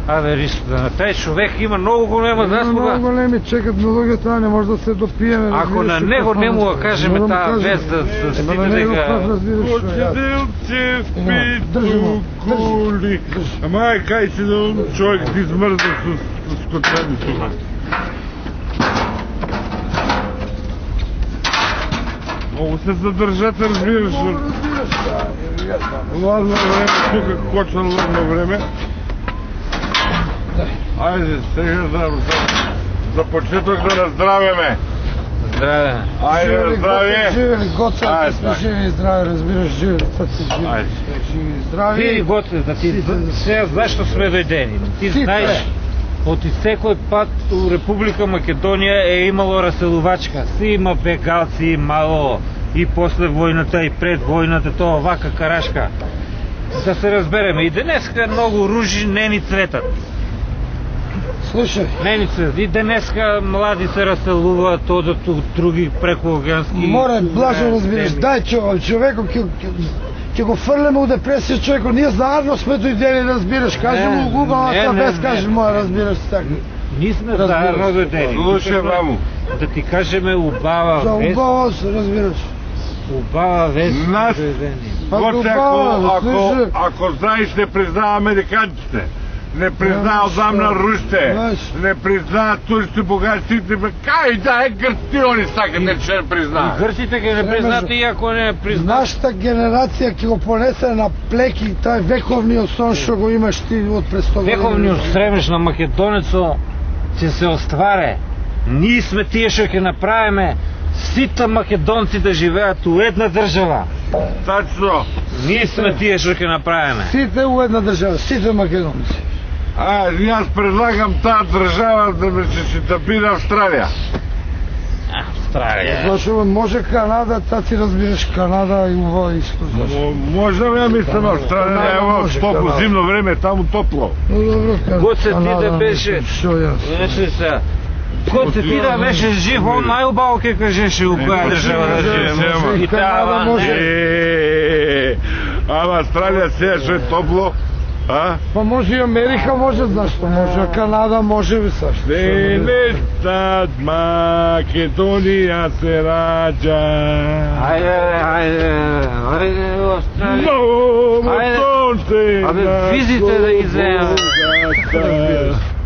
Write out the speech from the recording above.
Абе, Ристо, на taj човек има много голема заслуга. Много големи чекат на луѓето, не може да се допиеме. Ако на него не му да кажем тази вест да стине дека... Отиделче питу кули. Ама кај си да човек ти измрза с скотани тука. Много се задържате, разбираш. Ладно време, тук кочна ладно време. Айде, сега за почеток да наздравяме. Здраве. Айде, на здравие. Живели, Гоце, сме живи и здрави, разбираш, живели, sad си живи. Айде. Живи и здрави. Ти, Гоце, да ти сега защо сме дойдени? Ти знаеш, от всекой път у Република Македония е имало разселовачка. Си има бегалци, мало и после войната, и пред войната, това вака карашка. Да се разбереме, и днеска много ружи не ни цветат. Слушай. Не ни цветат. И днеска млади се разселуват от други прекоогенски... Море, блажо разбираш, дай човеко, ќе го фрлеме у депресија човеко, ние заедно сме дојдени, разбираш, кажи му губалата, без кажи моја, разбираш, така. Ние сме заедно дойдени. Слушай, мамо. Да ти кажеме убава За вест. убава се, разбираш. Убава вест Нас- дойдени. Гоце, ако знаеш, не признава американците. Не признава отдамна русите. Не признава турците, богатците. Кай да е гърци, они сакате, че не признава. Гърците ги не признат и ако не признат. Нашата генерација ќе го понесе на плеки тај вековниот сон што го имаш ти од пред 100 години. Вековниот стремеж на македонецо ќе се остваре. Ние сме тие што ќе направиме сите македонци да живеат у една држава. Тачно. Ние сме тие што ќе направиме. Сите у една држава, сите македонци. Аз предлагам тази държава да ме се тъпи на Австралия. Австралия. Зашо може Канада, та си разбираш Канада и ова исто. Може да я мисля на Австралия, ево топло, зимно време, там топло. Ну добро, Гоце ти да беше... Шо јас. Значи са... Гоце ти да беше жив, он най-убаво ке кажеше у која држава да живеме. И тава може. Ама Австралия сега ще е топло. Па може и Америка, може, зашто може, Канада може би също. Денестат Македония се раджа. Айде, Австралия. Много сонце. Абе, визите да ги вземем.